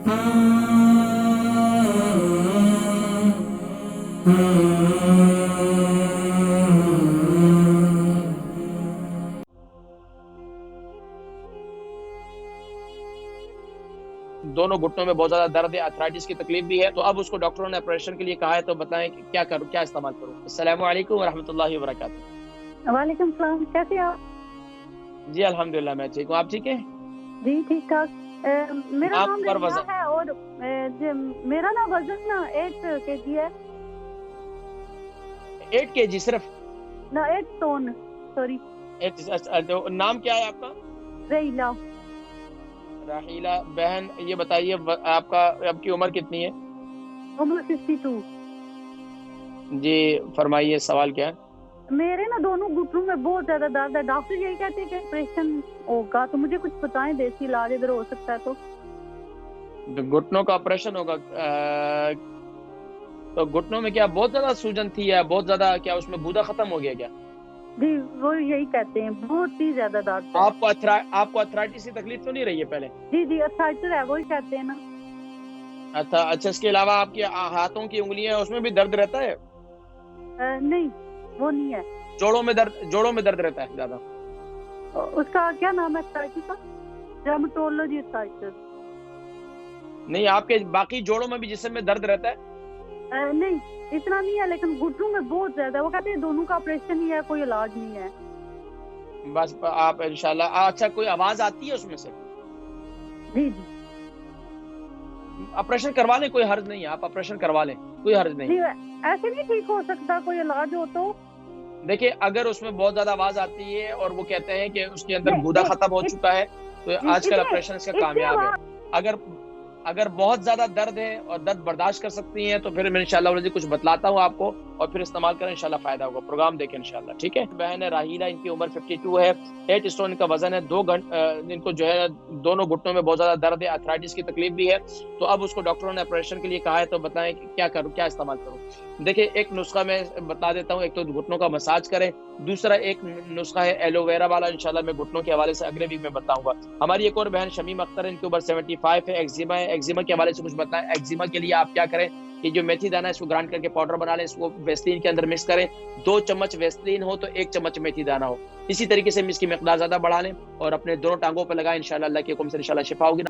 दोनों घुटनों में बहुत ज्यादा दर्द है, आर्थराइटिस की तकलीफ भी है, तो अब उसको डॉक्टरों ने ऑपरेशन के लिए कहा है, तो बताएं कि क्या करूं, क्या इस्तेमाल करूं। अस्सलामु अलैकुम व रहमतुल्लाहि व बरकातहू। वालेकुम सलाम, कैसे आप? जी अल्हम्दुलिल्लाह मैं ठीक हूँ, आप ठीक है? जी ठीक ठाक। मेरा आप नाम पर रहीना वजन है और मेरा ना वजन ना 8 kg है 8 kg सिर्फ? ना 8 टन, सॉरी। तो नाम क्या है आपका? रहीला। राहीला बहन, ये बताइए आपकी उम्र कितनी है? उम्र 62। जी फरमाइए, सवाल क्या है? मेरे ना दोनों घुटनों में बहुत ज्यादा दर्द है, डॉक्टर यही कहते हैं कि ऑपरेशन होगा, तो मुझे कुछ बताएं देसी इलाज अगर हो सकता है तो। घुटनों का ऑपरेशन होगा? तो घुटनों में क्या बहुत ज्यादा सूजन थी या बहुत ज्यादा, क्या उसमें गूदा खत्म हो गया क्या? जी वो यही कहते हैं, बहुत ही ज्यादा दर्द है। आपको अर्थराइटिस की तकलीफ तो नहीं रही है पहले? जी जी अर्थराइटिस है, वही कहते हैं ना। अच्छा, इसके अलावा आपके हाथों की उंगलियां, उसमें भी दर्द रहता है? नहीं वो नहीं है। जोड़ों में दर्द रहता है ज्यादा? उसका क्या नाम है अर्थराइटिस का? Dermatology arthritis. नहीं, आपके बाकी जोड़ों में भी जिस्म में दर्द रहता है? नहीं इतना नहीं है, लेकिन घुटनों में बहुत ज्यादा है। वो कहते हैं दोनों का ऑपरेशन ही है, कोई इलाज नहीं है। बस आप इंशाल्लाह। अच्छा, कोई आवाज आती है उसमें से? जी जी ऑपरेशन करवा लें, कोई हर्ज नहीं है, आप ऑपरेशन करवा लें, कोई हर्ज नहीं। जी ऐसे नहीं ठीक हो सकता, कोई इलाज हो तो? देखिए, अगर उसमें बहुत ज्यादा आवाज आती है और वो कहते हैं कि उसके अंदर गूदा खत्म हो चुका है, तो आजकल ऑपरेशन इसका कामयाब है। अगर बहुत ज्यादा दर्द है और दर्द बर्दाश्त कर सकती हैं, तो फिर मैं इंशाल्लाह कुछ बतलाता हूँ आपको, और फिर इस्तेमाल करें, इंशाल्लाह फायदा होगा। प्रोग्राम देखें इंशाल्लाह, ठीक है? बहन है राहीला, इनकी उम्र 52 है, 8 स्टोन इनका वजन है, इनको जो है दोनों घुटनों में बहुत ज्यादा दर्द है, आर्थराइटिस की तकलीफ भी है, तो अब उसको डॉक्टरों ने ऑपरेशन के लिए कहा है, तो बताएं कि क्या करूँ, क्या इस्तेमाल करूँ। देखिए, एक नुस्खा मैं बता देता हूँ। एक तो घुटनों का मसाज करें, दूसरा एक नुस्खा है एलोवेरा वाला, इंशाल्लाह मैं घुटनों के हवाले से अगले वीक में बताऊंगा। हमारी एक और बहन शमीम अख्तर है, इनकी उम्र 75 है, एक्जिमा है, एक्जिमा के हवाले से कुछ बताएं। एक्जिमा के लिए आप क्या करें कि जो मेथी दाना है इसको ग्राइंड करके पाउडर बना लें, इसको वेस्लीन के अंदर मिक्स करें। 2 चम्मच वेस्लीन हो तो 1 चम्मच मेथी दाना हो, इसी तरीके से इसकी मिकदार ज्यादा बढ़ा लें और अपने दोनों टांगों पर लगाएं। इंशाल्लाह अल्लाह के हुक्म से इंशाल्लाह शिफा होगी।